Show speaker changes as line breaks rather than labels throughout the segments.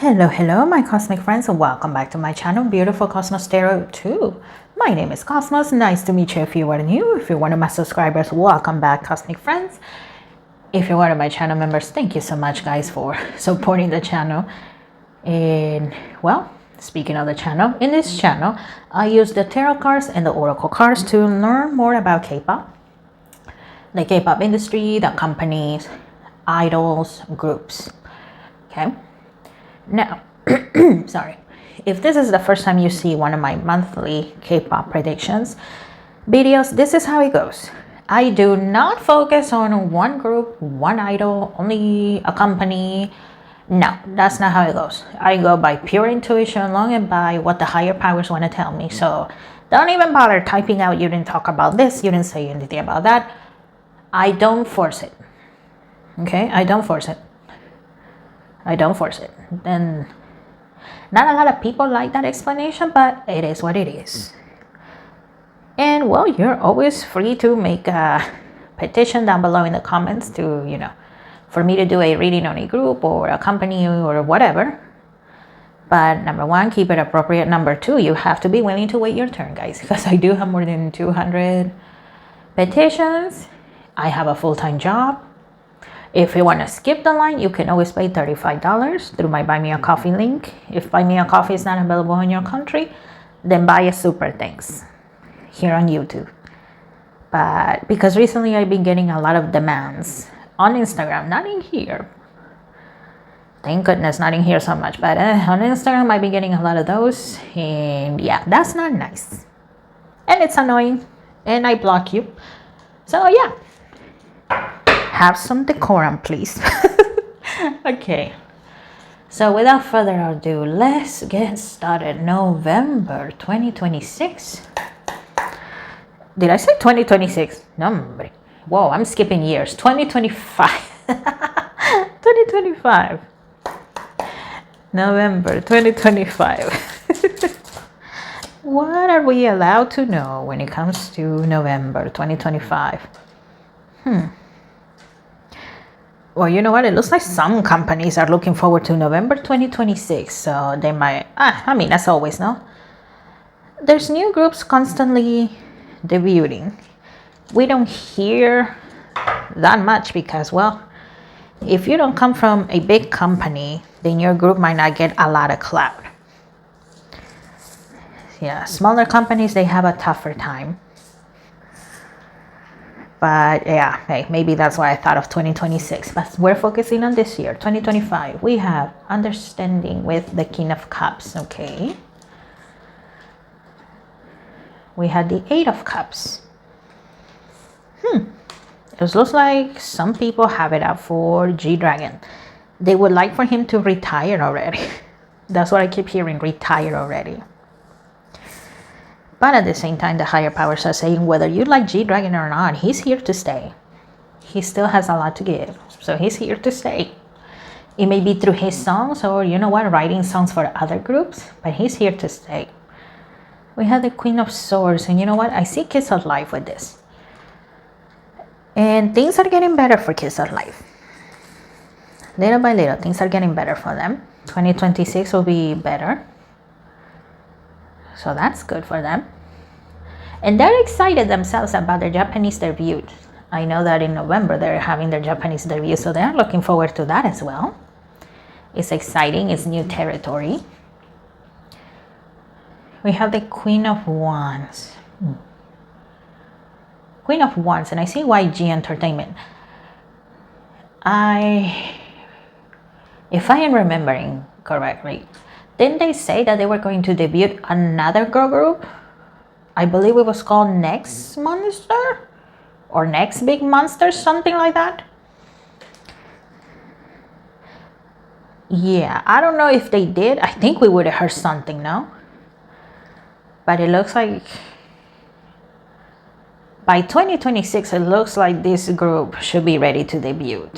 Hello, my cosmic friends, and welcome back to my channel, Beautiful Cosmos Tarot 2. My name is Cosmos. Nice to meet you if you are new. If you're one of my subscribers, welcome back, cosmic friends. If you're one of my channel members, thank you so much, guys, for supporting the channel. And, well, speaking of the channel, in this channel, I use the tarot cards and the oracle cards to learn more about K-pop, the K-pop industry, the companies, idols, groups. Okay. Now, sorry, if this is the first time you see one of my monthly K-pop predictions videos, this is how it goes. I do not focus on one group, one idol, only a company. No, that's not how it goes. I go by pure intuition along and by what the higher powers want to tell me. So don't even bother typing out, you didn't talk about this, you didn't say anything about that. I don't force it. Okay, I don't force it. And not a lot of people like that explanation, but it is what it is. And well, you're always free to make a petition down below in the comments to, for me to do a reading on a group or a company or whatever. But number one, keep it appropriate. Number two, you have to be willing to wait your turn, guys, because I do have more than 200 petitions. I have a full-time job. If you want to skip the line, you can always pay $35 through my Buy Me a Coffee link. If Buy Me a Coffee is not available in your country, then buy a super thanks here on YouTube. But because recently I've been getting a lot of demands on Instagram, not in here. Thank goodness, not in here so much. But on Instagram, I've been getting a lot of those. And yeah, that's not nice. And it's annoying. And I block you. So yeah. Have some decorum, please. Okay, so without further ado, let's get started. November 2026. Did I say 2026? No, whoa, I'm skipping years. 2025. 2025. November 2025. What are we allowed to know when it comes to November 2025? Well, you know what? It looks like some companies are looking forward to November 2026. So they might, as always, no? There's new groups constantly debuting. We don't hear that much because, well, if you don't come from a big company, then your group might not get a lot of clout. Yeah, smaller companies, they have a tougher time. But yeah, hey, maybe that's why I thought of 2026. But we're focusing on this year, 2025. We have Understanding with the King of Cups, okay? We had the Eight of Cups. It looks like some people have it up for Gdragon. They would like for him to retire already. That's what I keep hearing, retire already. But at the same time, the higher powers are saying whether you like Gdragon or not, he's here to stay. He still has a lot to give. So he's here to stay. It may be through his songs or, writing songs for other groups. But he's here to stay. We have the Queen of Swords. And you know what? I see Kiss of Life with this. And things are getting better for Kiss of Life. Little by little, things are getting better for them. 2026 will be better. So that's good for them. And they're excited themselves about their Japanese debut. I know that in November they're having their Japanese debut, so they're looking forward to that as well. It's exciting, it's new territory. We have the Queen of Wands. Queen of Wands, and I see YG Entertainment. If I am remembering correctly, didn't they say that they were going to debut another girl group? I believe it was called Next Monster? Or Next Big Monster, something like that. Yeah, I don't know if they did. I think we would have heard something, no? But it looks like by 2026, it looks like this group should be ready to debut.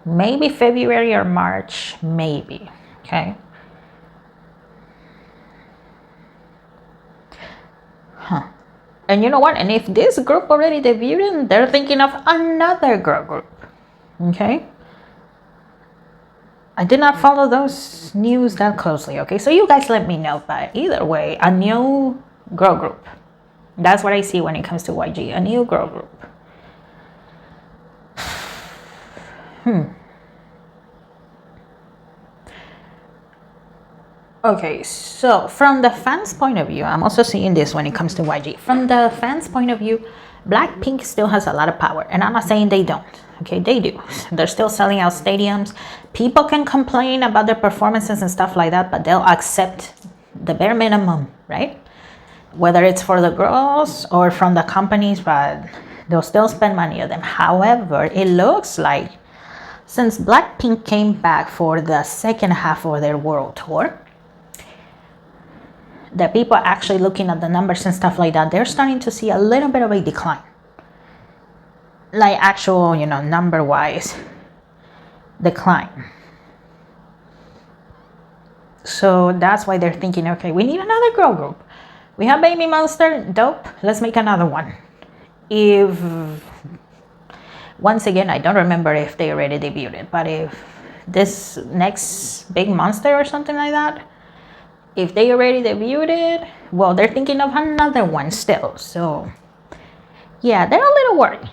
Maybe February or March, maybe, okay? And you know what? And if this group already debuted, they're thinking of another girl group, okay? I did not follow those news that closely, okay? So you guys let me know. But either way, a new girl group. That's what I see when it comes to YG. A new girl group. Okay, so from the fans' point of view, I'm also seeing this when it comes to YG. From the fans' point of view, Blackpink still has a lot of power. And I'm not saying they don't. Okay, they do. They're still selling out stadiums. People can complain about their performances and stuff like that, but they'll accept the bare minimum, right? Whether it's for the girls or from the companies, but they'll still spend money on them. However, it looks like since Blackpink came back for the second half of their world tour, the people actually looking at the numbers and stuff like that, they're starting to see a little bit of a decline. Like actual, number-wise decline. So that's why they're thinking, okay, we need another girl group. We have Baby Monster, dope, let's make another one. Once again, I don't remember if they already debuted, but if this next big monster or something like that, if they already debuted, well, they're thinking of another one still. So yeah, they're a little worried.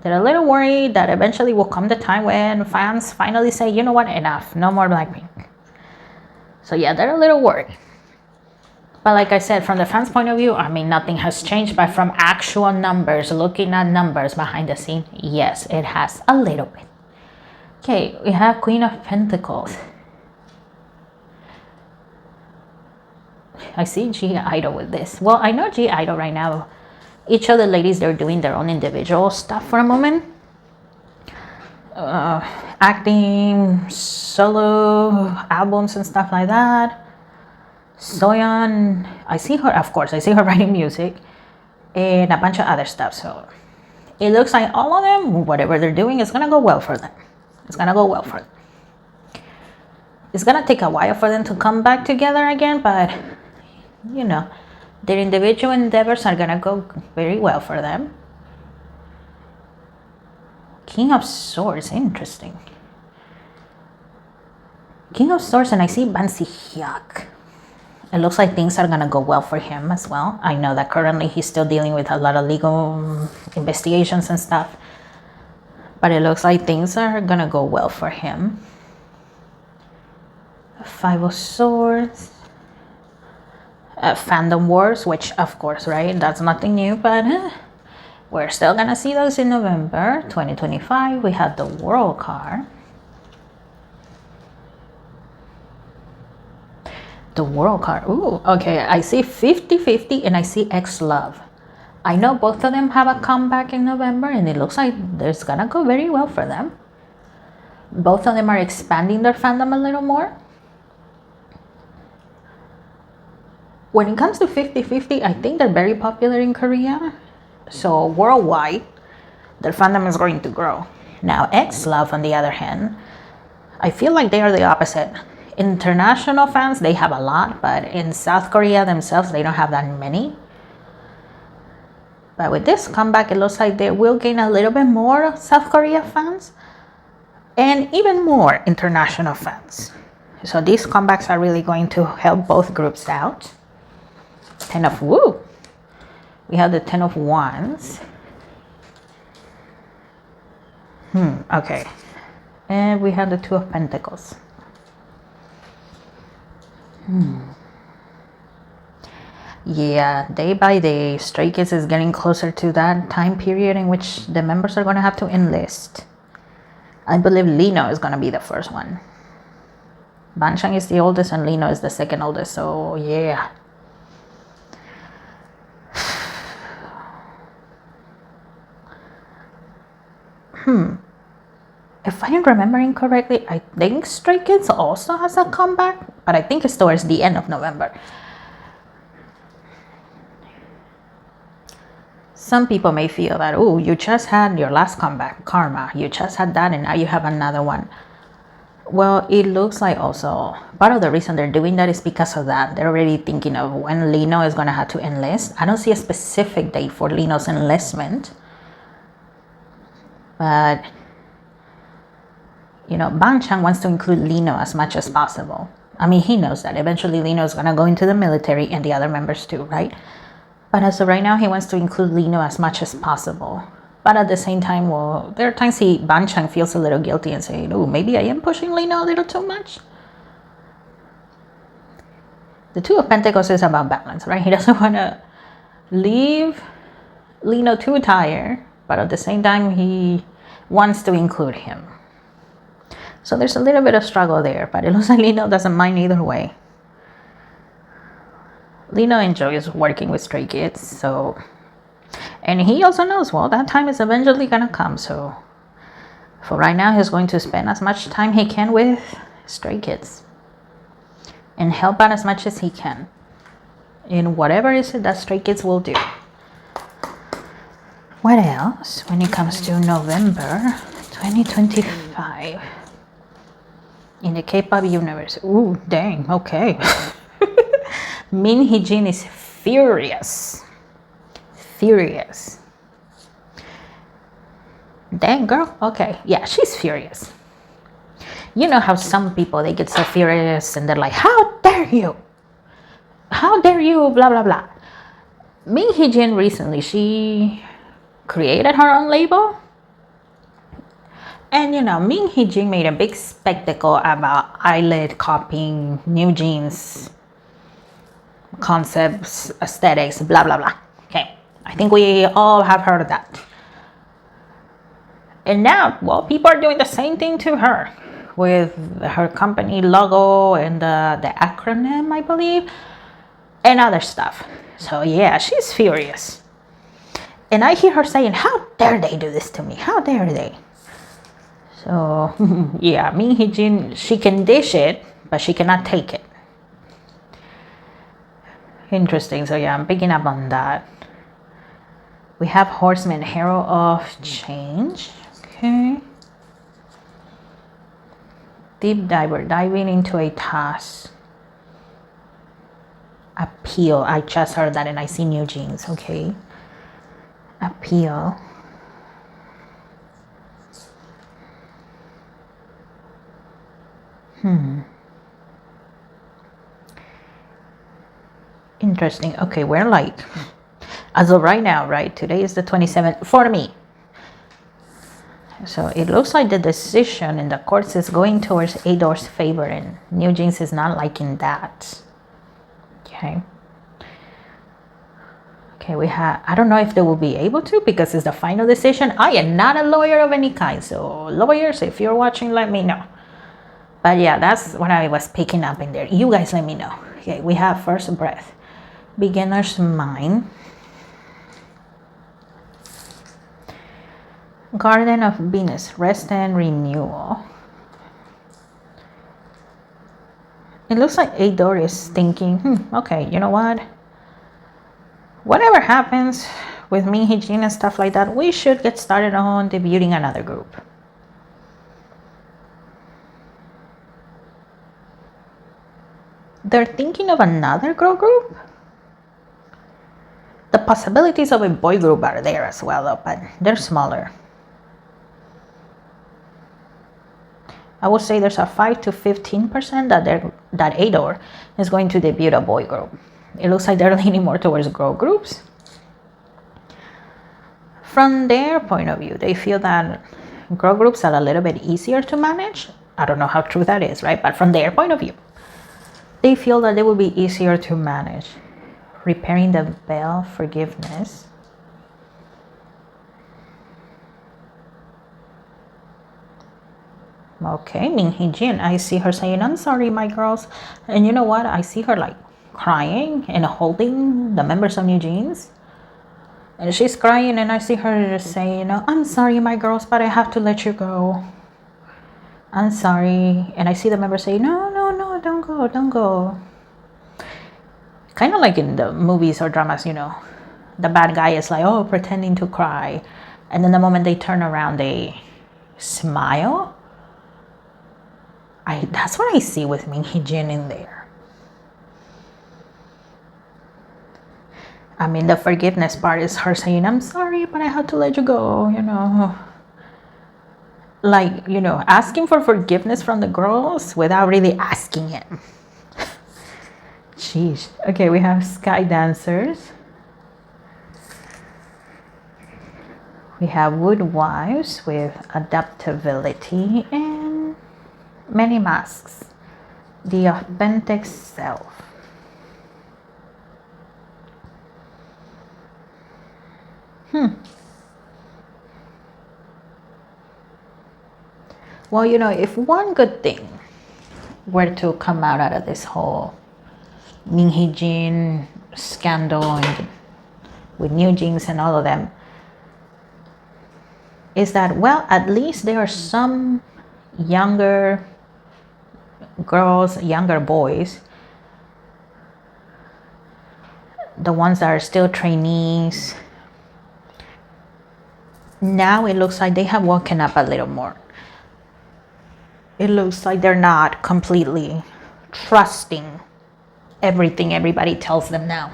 They're a little worried that eventually will come the time when fans finally say, you know what, enough, no more Blackpink. So yeah, they're a little worried. But like I said, from the fans' point of view, I mean, nothing has changed. But from actual numbers, looking at numbers behind the scene, yes, it has a little bit. Okay, we have Queen of Pentacles. I see G-Idol with this. Well, I know G-Idol right now. Each of the ladies, they're doing their own individual stuff for a moment. Acting, solo albums and stuff like that. Soyeon, I see her, of course, I see her writing music. And a bunch of other stuff. So it looks like all of them, whatever they're doing, is going to go well for them. It's going to go well for them. It's going to take a while for them to come back together again, but their individual endeavors are gonna go very well for them. King of Swords, interesting. King of Swords, and I see Ban Si-hyuk. It looks like things are gonna go well for him as well. I know that currently he's still dealing with a lot of legal investigations and stuff, but it looks like things are gonna go well for him. Five of Swords. Fandom Wars, which of course, right, that's nothing new, but we're still gonna see those in November 2025. We have the World card. The World card. Ooh, okay, I see 50-50 and I see X-Love. I know both of them have a comeback in November and it looks like it's gonna go very well for them. Both of them are expanding their fandom a little more. When it comes to 50-50, I think they're very popular in Korea. So worldwide, their fandom is going to grow. Now, X-Love, on the other hand, I feel like they are the opposite. International fans, they have a lot, but in South Korea themselves, they don't have that many. But with this comeback, it looks like they will gain a little bit more South Korea fans and even more international fans. So these comebacks are really going to help both groups out. 10 of Woo. We have the 10 of Wands. Okay. And we have the 2 of Pentacles. Yeah, day by day, Stray Kids is getting closer to that time period in which the members are going to have to enlist. I believe Lino is going to be the first one. Banchang is the oldest and Lino is the second oldest, so yeah. If I am remembering correctly, I think Stray Kids also has a comeback, but I think it's towards the end of November. Some people may feel that, oh, you just had your last comeback, Karma. You just had that and now you have another one. Well, it looks like also part of the reason they're doing that is because of that. They're already thinking of when Lino is going to have to enlist. I don't see a specific date for Lino's enlistment. But You know, Bangchang wants to include Lino as much as possible. I mean, he knows that eventually Lino is gonna go into the military and the other members too, right? But as of right now, he wants to include Lino as much as possible. But at the same time, well, there are times Bangchang feels a little guilty and saying, oh, maybe I am pushing Lino a little too much. The Two of Pentacles is about balance, right? He doesn't want to leave Lino too tired, but at the same time, he wants to include him. So there's a little bit of struggle there, but it looks like Lino doesn't mind either way. Lino enjoys working with stray kids, so... And he also knows, well, that time is eventually gonna come, so... For right now, he's going to spend as much time he can with stray kids. And help out as much as he can in whatever it is that stray kids will do. What else when it comes to November 2025 in the K-pop universe? Ooh, dang, okay. Min Heejin is furious. Furious. Dang, girl. Okay, yeah, she's furious. You know how some people, they get so furious and they're like, how dare you? How dare you? Blah, blah, blah. Min Heejin recently, she created her own label. And you know, Min Heejin made a big spectacle about eyelid copying, new jeans, concepts, aesthetics, blah, blah, blah. Okay, I think we all have heard of that. And now, well, people are doing the same thing to her with her company logo and the acronym, I believe, and other stuff. So yeah, she's furious. And I hear her saying, how dare they do this to me? How dare they? So yeah, Min Heejin, she can dish it, but she cannot take it. Interesting. So yeah, I'm picking up on that. We have Horseman, Hero of Change. Okay. Deep diver, diving into a task. Appeal. I just heard that and I see new jeans. Okay. Appeal. Interesting. Okay, we're like, as of right now, right? Today is the 27th for me. So it looks like the decision in the courts is going towards Ador's favor, and New Jeans is not liking that. Okay. Okay, we have, I don't know if they will be able to because it's the final decision. I am not a lawyer of any kind, so lawyers, if you're watching, let me know. But yeah, that's what I was picking up in there. You guys let me know. Okay, we have First Breath, Beginner's Mind, Garden of Venus, Rest and Renewal. It looks like Ador is thinking, okay, you know what? Whatever happens with me, Heejin, and stuff like that, we should get started on debuting another group. They're thinking of another girl group? The possibilities of a boy group are there as well, though, but they're smaller. I would say there's a 5 to 15% that Ador is going to debut a boy group. It looks like they're leaning more towards girl groups. From their point of view, they feel that girl groups are a little bit easier to manage. I don't know how true that is, right? But from their point of view, they feel that they will be easier to manage. Repairing the veil, forgiveness. Okay, Min Heejin, I see her saying, I'm sorry, my girls. And you know what? I see her like crying and holding the members of New Jeans. And she's crying and I see her just saying, I'm sorry, my girls, but I have to let you go. I'm sorry. And I see the members say, no, don't go, don't go. Kind of like in the movies or dramas, you know, the bad guy is like, oh, pretending to cry. And then the moment they turn around, they smile. That's what I see with Min Heejin in there. I mean, the forgiveness part is her saying, I'm sorry, but I had to let you go, you know. like, you know, asking for forgiveness from the girls without really asking it. Jeez. Okay, we have sky dancers. We have wood wives with adaptability and many masks. The authentic self. Well, you know, if one good thing were to come out of this whole Heejin scandal and with New Jeans and all of them, is that, well, at least there are some younger girls, younger boys, the ones that are still trainees. Now it looks like they have woken up a little more. It looks like they're not completely trusting everything everybody tells them now.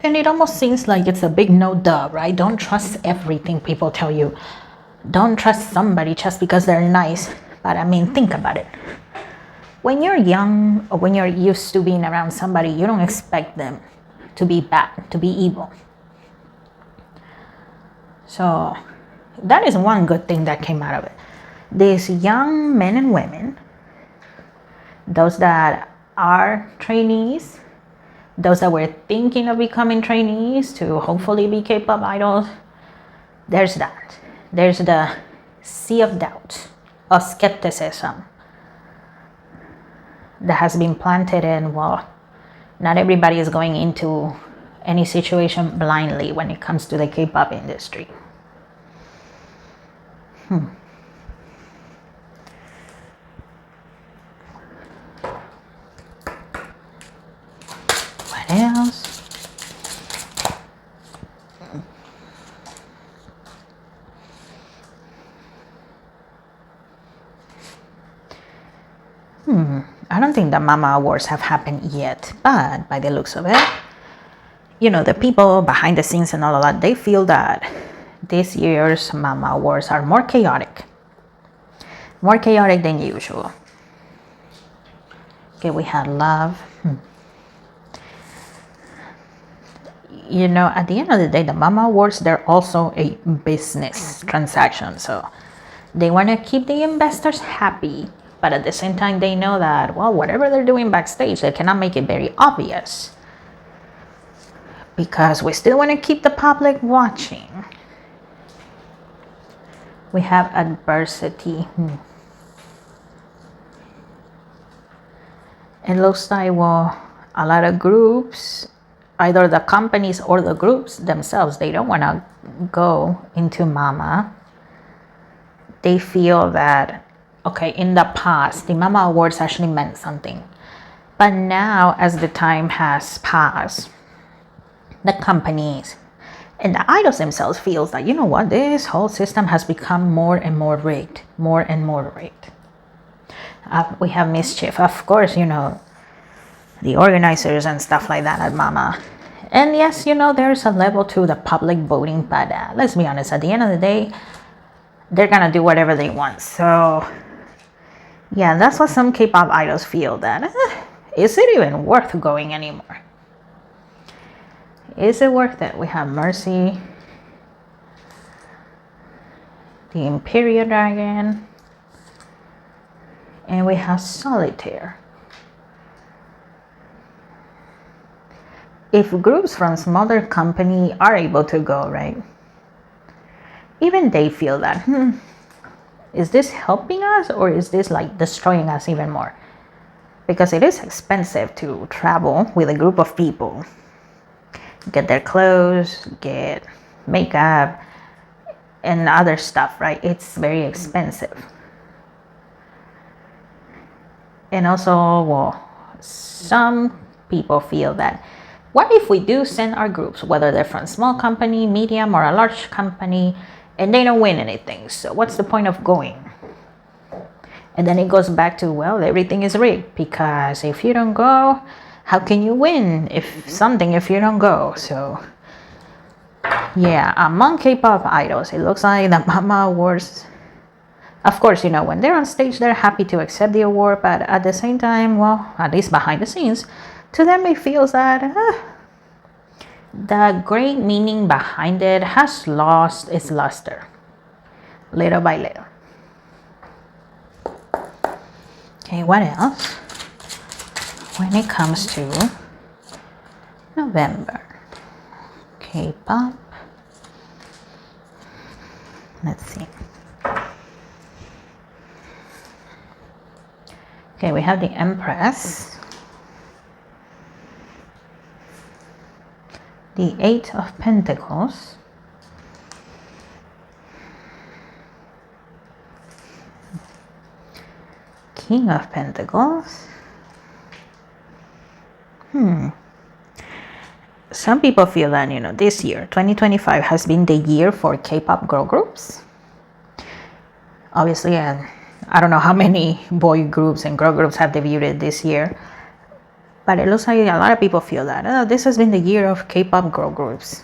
And it almost seems like it's a big no duh, right? Don't trust everything people tell you. Don't trust somebody just because they're nice. But I mean, think about it. When you're young or when you're used to being around somebody, you don't expect them to be bad, to be evil. So that is one good thing that came out of it. These young men and women, those that are trainees, those that were thinking of becoming trainees to hopefully be K-pop idols, there's that. There's the sea of doubt, of skepticism that has been planted in, well, not everybody is going into any situation blindly when it comes to the K-pop industry. What else? I don't think the Mama Awards have happened yet, but by the looks of it, you know, the people behind the scenes and all of that, they feel that this year's Mama Awards are more chaotic than usual. Okay, we had love. You know, at the end of the day, the Mama Awards, they're also a business transaction. So they want to keep the investors happy. But at the same time, they know that, well, whatever they're doing backstage, they cannot make it very obvious. Because we still want to keep the public watching. We have adversity. It looks like, well, a lot of groups, either the companies or the groups themselves, they don't want to go into Mama. They feel that, okay, in the past, the Mama Awards actually meant something. But now, as the time has passed, the companies and the idols themselves feels that, you know what, this whole system has become more and more rigged. We have mischief. Of course, you know, the organizers and stuff like that at Mama. And yes, you know, there's a level to the public voting, but let's be honest, at the end of the day, they're gonna do whatever they want. So yeah, that's what some K-pop idols feel, that is it even worth going anymore? Is it worth it? We have Mercy, the Imperial Dragon, and we have Solitaire. If groups from smaller company are able to go, right, even they feel that, is this helping us or is this like destroying us even more? Because it is expensive to travel with a group of people. Get their clothes, get makeup, and other stuff, right? It's very expensive. And also, well, some people feel that, what if we do send our groups, whether they're from a small company, medium, or a large company, and they don't win anything? So what's the point of going? And then it goes back to, well, everything is rigged, because if you don't go, how can you win if you don't go? So Yeah, among K-pop idols, it looks like the Mama Awards, of course, you know, when they're on stage, they're happy to accept the award, but at the same time, well, at least behind the scenes, to them it feels that the great meaning behind it has lost its luster, little by little. Okay, what else? When it comes to November, K-pop, let's see. Okay, we have the Empress, the Eight of Pentacles, King of Pentacles. Some people feel that, you know, this year, 2025, has been the year for K-pop girl groups. Obviously, I don't know how many boy groups and girl groups have debuted this year, but it looks like a lot of people feel that this has been the year of K-pop girl groups.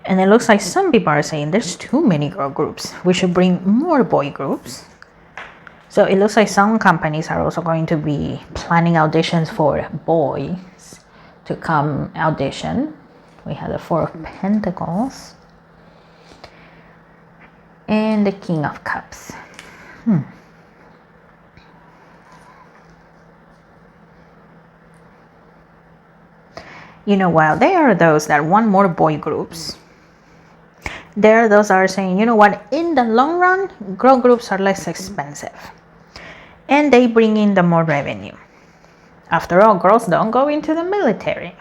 And it looks like some people are saying there's too many girl groups. We should bring more boy groups. So it looks like some companies are also going to be planning auditions for boys to come audition. We have the Four of Pentacles and the King of Cups. You know, while there are those that want more boy groups, there are those that are saying, you know what, in the long run, girl groups are less expensive and they bring in the more revenue. After all, girls don't go into the military.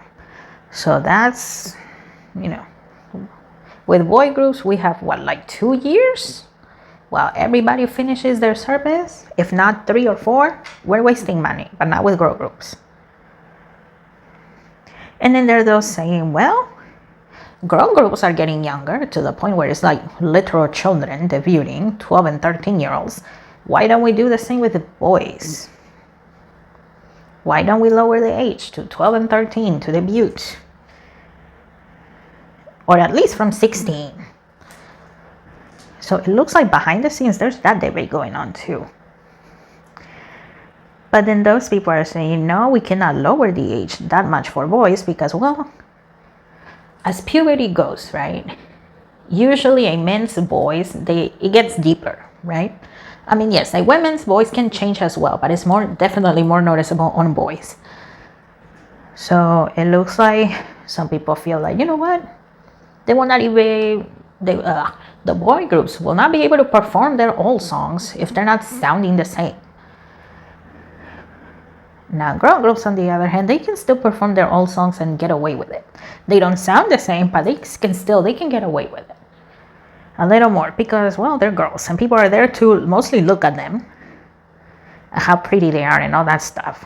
So that's, you know, with boy groups, we have what, like 2 years? While everybody finishes their service, if not 3 or 4, we're wasting money, but not with girl groups. And then there are those saying, well, girl groups are getting younger to the point where it's like literal children debuting, 12 and 13-year-olds. Why don't we do the same with the boys? Why don't we lower the age to 12 and 13 to debut? Or at least from 16. So it looks like behind the scenes, there's that debate going on too. But then those people are saying, no, we cannot lower the age that much for boys because, well, as puberty goes, right? Usually a men's boys, it gets deeper, right? I mean, yes, a women's voice can change as well, but it's definitely more noticeable on boys. So it looks like some people feel like, you know what? They will not even, the boy groups will not be able to perform their old songs if they're not sounding the same. Now, girl groups, on the other hand, they can still perform their old songs and get away with it. They don't sound the same, but they can get away with it a little more because, well, they're girls and people are there to mostly look at them, how pretty they are and all that stuff.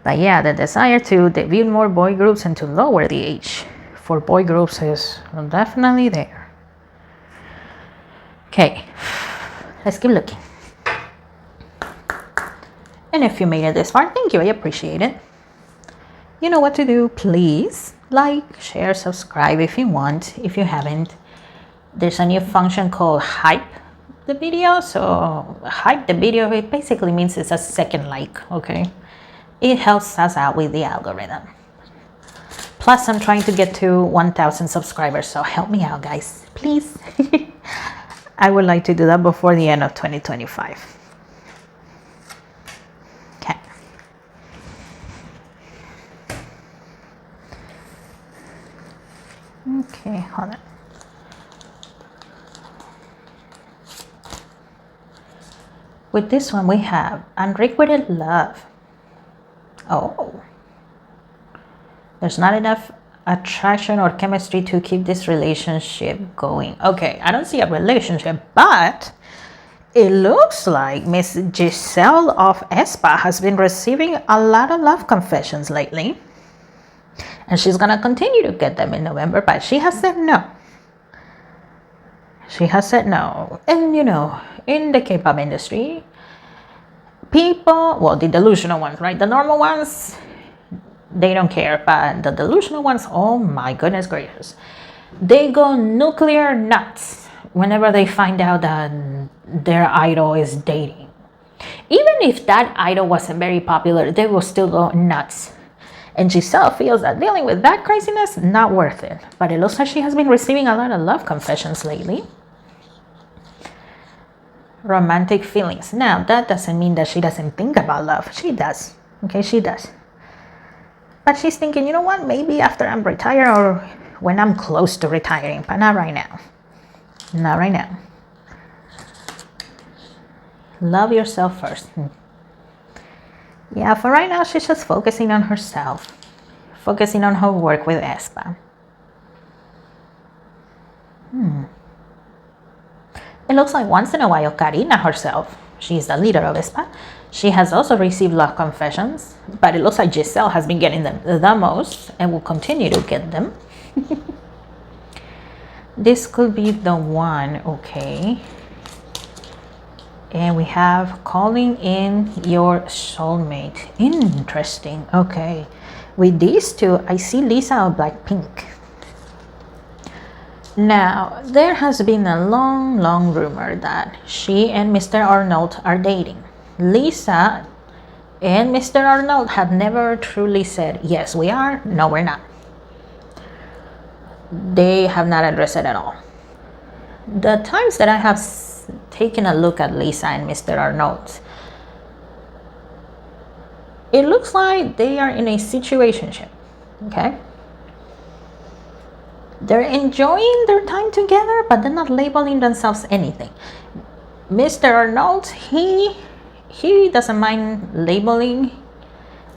But yeah, the desire to debut more boy groups and to lower the age for boy groups is definitely there. Okay, let's keep looking. And if you made it this far, thank you, I appreciate it. You know what to do, please like, share, subscribe if you want. If you haven't, there's a new function called hype the video. So hype the video, it basically means it's a second like, okay? It helps us out with the algorithm. Plus, I'm trying to get to 1,000 subscribers, so help me out, guys, please. I would like to do that before the end of 2025. Okay, hold on. With this one, we have unrequited love. Oh. There's not enough attraction or chemistry to keep this relationship going. Okay, I don't see a relationship, but it looks like Miss Giselle of aespa has been receiving a lot of love confessions lately. And she's going to continue to get them in November, but she has said no. She has said no. And, you know, in the K-pop industry, people, well, the delusional ones, right? The normal ones, they don't care. But the delusional ones, oh my goodness gracious, they go nuclear nuts whenever they find out that their idol is dating. Even if that idol wasn't very popular, they will still go nuts. And Giselle feels that dealing with that craziness, not worth it. But it looks like she has been receiving a lot of love confessions lately. Romantic feelings. Now, that doesn't mean that she doesn't think about love. She does. Okay, she does. But she's thinking, you know what? Maybe after I'm retired or when I'm close to retiring. But not right now. Not right now. Love yourself first. Yeah, for right now, she's just focusing on herself. Focusing on her work with Espa. It looks like once in a while, Karina herself, she's the leader of Espa, she has also received love confessions. But it looks like Giselle has been getting them the most and will continue to get them. This could be the one, okay. And we have calling in your soulmate. Interesting. Okay. With these two, I see Lisa of Blackpink. Now, there has been a long rumor that she and Mr. Arnold are dating. Lisa and Mr. Arnold have never truly said, yes, we are, no, we're not. They have not addressed it at all. The times that I have taken a look at Lisa and Mr. Arnold, it looks like they are in a situationship, okay? They're enjoying their time together, but they're not labeling themselves anything. Mr. Arnold, he doesn't mind labeling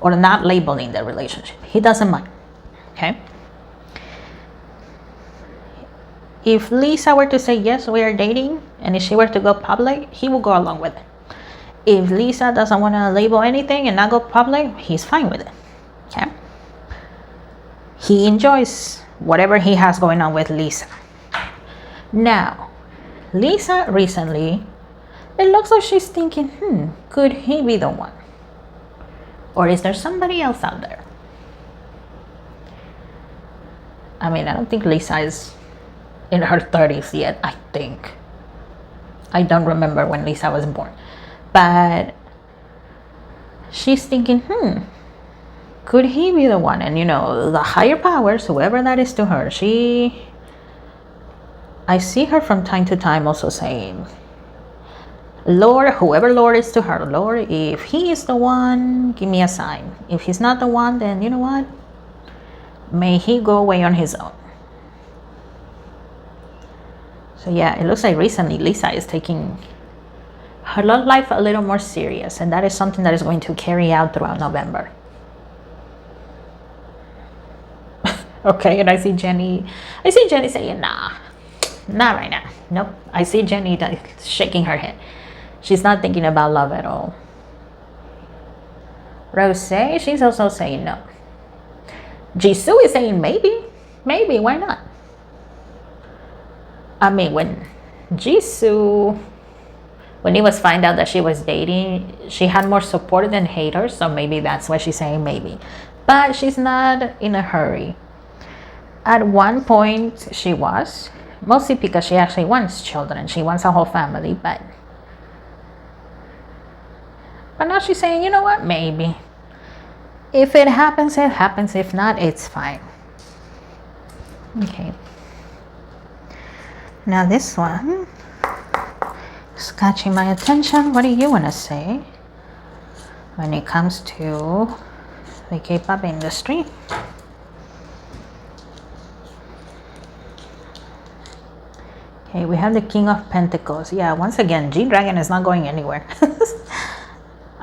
or not labeling the relationship. He doesn't mind, okay? If Lisa were to say, yes, we are dating, and if she were to go public, he will go along with it. If Lisa doesn't want to label anything and not go public, he's fine with it, okay? He enjoys whatever he has going on with Lisa. Now, Lisa recently, it looks like she's thinking, could he be the one? Or is there somebody else out there? I mean, I don't think Lisa is in her 30s yet, I think. I don't remember when Lisa was born. But she's thinking, could he be the one? And you know, the higher powers, whoever that is to her, I see her from time to time also saying, Lord, whoever Lord is to her, Lord, if he is the one, give me a sign. If he's not the one, then you know what? May he go away on his own. So yeah, it looks like recently Lisa is taking her love life a little more serious, and that is something that is going to carry out throughout November. Okay, and I see Jenny saying, nah, not right now. Nope. I see Jenny shaking her head. She's not thinking about love at all. Rose, she's also saying no. Jisoo is saying maybe, why not? I mean, when Jisoo, when it was found out that she was dating, she had more support than haters, so maybe that's why she's saying maybe. But she's not in a hurry. At one point, she was, mostly because she actually wants children. She wants a whole family, but now she's saying, you know what, maybe. If it happens, it happens. If not, it's fine. Okay. Now this one is catching my attention. What do you want to say when it comes to the K-pop industry? Okay, we have the King of Pentacles. Yeah, once again, Gdragon is not going anywhere.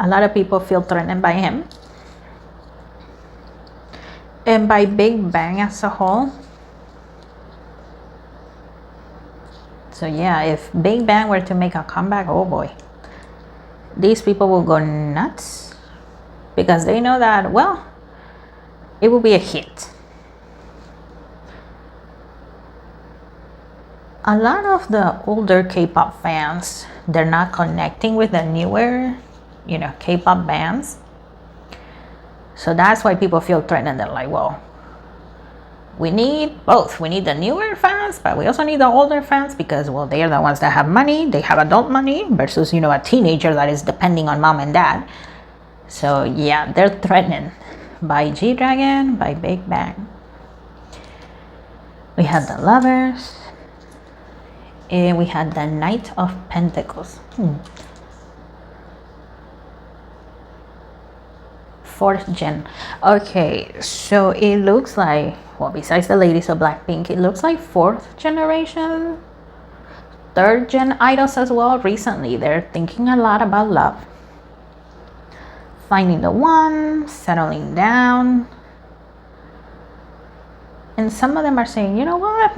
A lot of people feel threatened by him. And by Big Bang as a whole. So yeah, if Big Bang were to make a comeback, oh boy. These people will go nuts. Because they know that, well, it will be a hit. A lot of the older K-pop fans, they're not connecting with the newer, K-pop bands. So that's why people feel threatened. They're like, well, we need both. We need the newer fans, but we also need the older fans because, well, they are the ones that have money. They have adult money versus, you know, a teenager that is depending on mom and dad. So yeah, they're threatened by Gdragon, by Big Bang. We had the Lovers. And we had the Knight of Pentacles. Fourth gen. Okay, so it looks like, well, besides the ladies of Blackpink, it looks like fourth generation, third gen idols as well. Recently, they're thinking a lot about love, finding the one, settling down. And some of them are saying, you know what,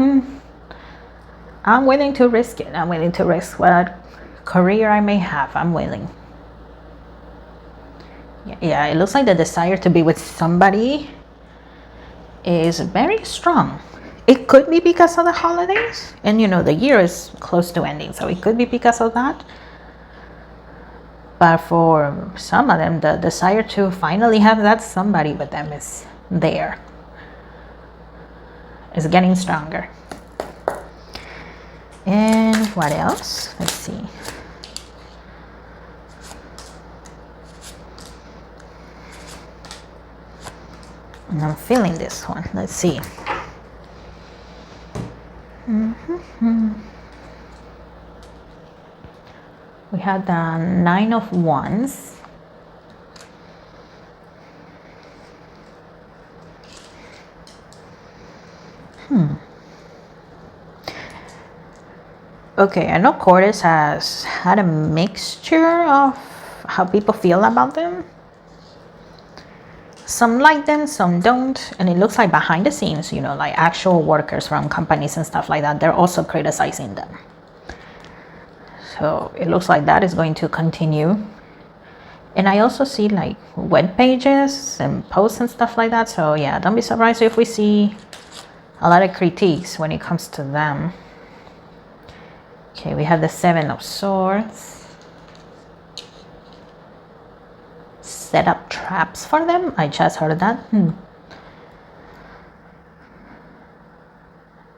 I'm willing to risk it. I'm willing to risk what career I may have. I'm willing. Yeah, it looks like the desire to be with somebody is very strong. It could be because of the holidays, and you know, the year is close to ending, so it could be because of that. But for some of them, the desire to finally have that somebody with them is there. It's getting stronger. And what else? Let's see. And I'm feeling this one. Let's see. We had the Nine of Wands. Okay, I know Cordes has had a mixture of how people feel about them. Some like them, some don't, and it looks like behind the scenes, you know, like actual workers from companies and stuff like that, they're also criticizing them. So it looks like that is going to continue. And I also see like web pages and posts and stuff like that. So yeah, don't be surprised if we see a lot of critiques when it comes to them. Okay, we have the Seven of Swords. Set up traps for them. I just heard that.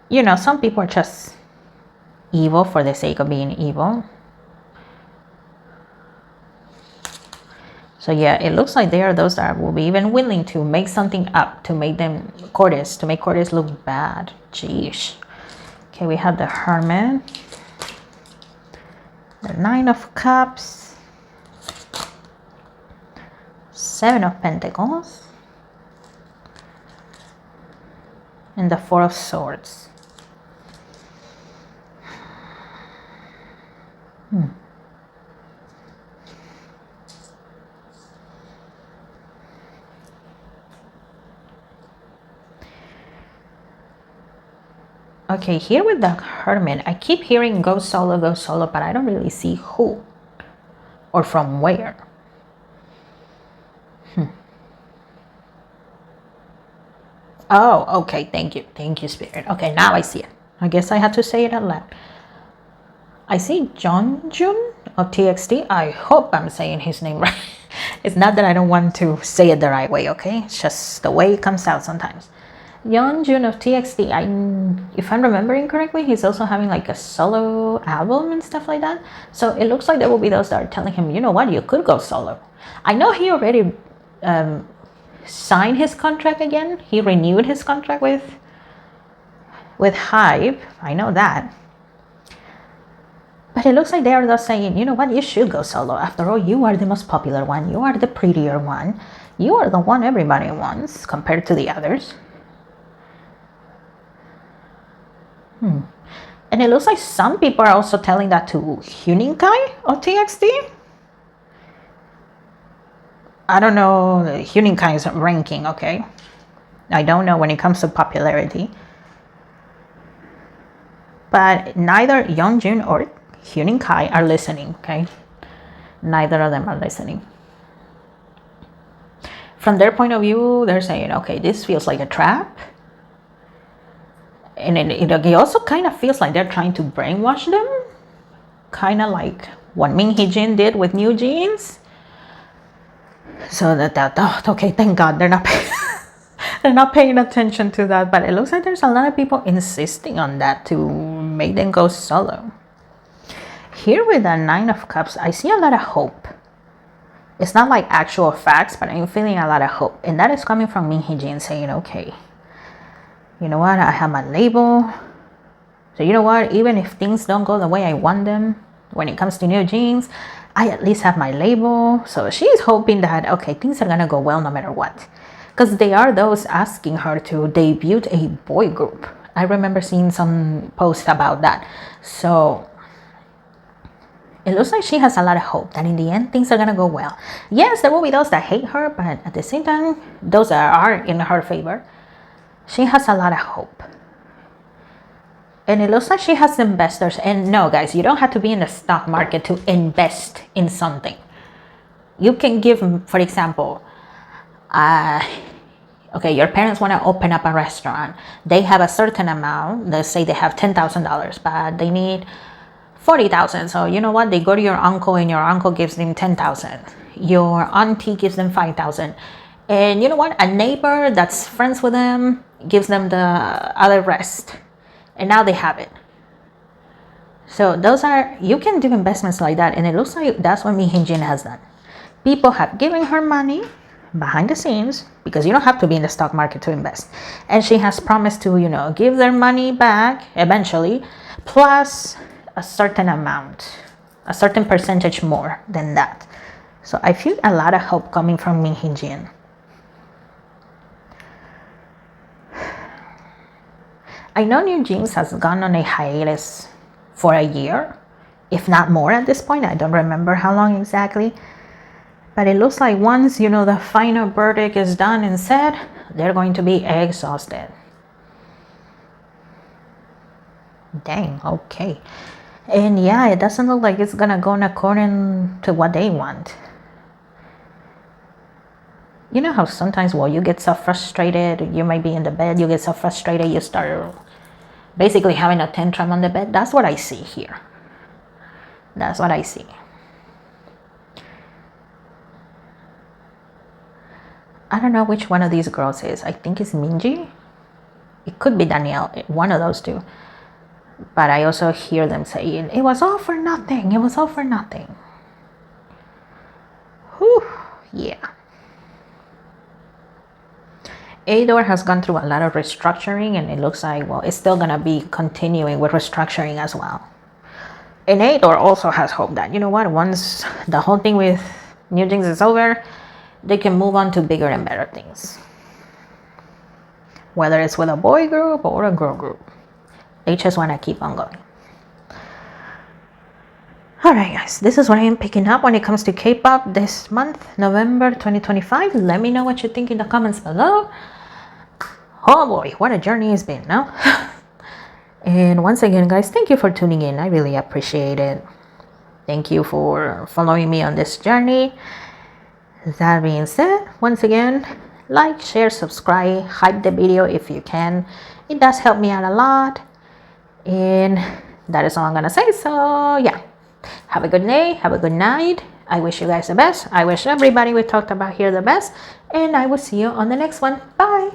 You know, some people are just evil for the sake of being evil. So yeah, it looks like they are those that will be even willing to make something up to make them Cordes, to make Cordes look bad. Jeez. Okay, we have the Hermit, the Nine of Cups, Seven of Pentacles, and the Four of Swords. Okay, here with the Hermit, I keep hearing go solo, but I don't really see who or from where. Oh, okay, thank you, Spirit. Okay, now I see it. I guess I had to say it out loud. I see Jeonjun of TXT. I hope I'm saying his name right. It's not that I don't want to say it the right way, okay? It's just the way it comes out sometimes. Yeonjun of TXT, if I'm remembering correctly, he's also having like a solo album and stuff like that. So it looks like there will be those that are telling him, you know what, you could go solo. I know he already signed his contract again. He renewed his contract with Hive. I know that. But it looks like they are those saying, you know what, you should go solo. After all, you are the most popular one. You are the prettier one. You are the one everybody wants compared to the others. And it looks like some people are also telling that to Hyunin Kai of TXT. I don't know Hyunin Kai's ranking, okay? I don't know when it comes to popularity. But neither Yeonjun or Hyunin Kai are listening, okay? Neither of them are listening. From their point of view, they're saying, okay, this feels like a trap. And it also kind of feels like they're trying to brainwash them. Kind of like what Heejin did with New Jeans. So okay, thank God they're not they're not paying attention to that. But it looks like there's a lot of people insisting on that to make them go solo. Here with the Nine of Cups, I see a lot of hope. It's not like actual facts, but I'm feeling a lot of hope. And that is coming from me, Heejin, saying, okay, you know what? I have my label. So you know what? Even if things don't go the way I want them, when it comes to new jeans, I at least have my label. So she's hoping that, okay, things are going to go well no matter what. Because they are those asking her to debut a boy group. I remember seeing some posts about that. So it looks like she has a lot of hope that in the end things are gonna go well. Yes, there will be those that hate her, but at the same time, those that are in her favor. She has a lot of hope. And it looks like she has investors. And no, guys, you don't have to be in the stock market to invest in something. You can give, for example, okay, your parents want to open up a restaurant. They have a certain amount. Let's say they have $10,000, but they need 40,000. So you know what? They go to your uncle, and your uncle gives them 10,000. Your auntie gives them 5,000, and you know what? A neighbor that's friends with them gives them the other rest, and now they have it. So those are, you can do investments like that, and it looks like that's what Heejin has done. People have given her money behind the scenes because you don't have to be in the stock market to invest, and she has promised to, you know, give their money back eventually, plus a certain amount, a certain percentage more than that. So I feel a lot of hope coming from Heejin. I know New Jeans has gone on a hiatus for a year, if not more at this point. I don't remember how long exactly. But it looks like once, you know, the final verdict is done and said, they're going to be exhausted. Dang, okay. And yeah, it doesn't look like it's gonna go according to what they want. You know how sometimes, well, you get so frustrated, you might be in the bed, you get so frustrated, you start basically having a tantrum on the bed. That's what I see here. That's what I see. I don't know which one of these girls is. I think it's Minji. It could be Danielle, one of those two. But I also hear them saying, it was all for nothing. It was all for nothing. Whew, yeah. Ador has gone through a lot of restructuring, and it looks like, well, it's still going to be continuing with restructuring as well. And Ador also has hope that, you know what, once the whole thing with New Jeans is over, they can move on to bigger and better things. Whether it's with a boy group or a girl group. They just want to keep on going. Alright guys, this is what I am picking up when it comes to K-pop this month, November 2025. Let me know what you think in the comments below. Oh boy, what a journey it's been, no? And once again guys, thank you for tuning in. I really appreciate it. Thank you for following me on this journey. That being said, once again, like, share, subscribe, hype the video if you can. It does help me out a lot. And that is all I'm gonna say. So yeah, have a good day, have a good night. I wish you guys the best. I wish everybody we talked about here the best, and I will see you on the next one. Bye.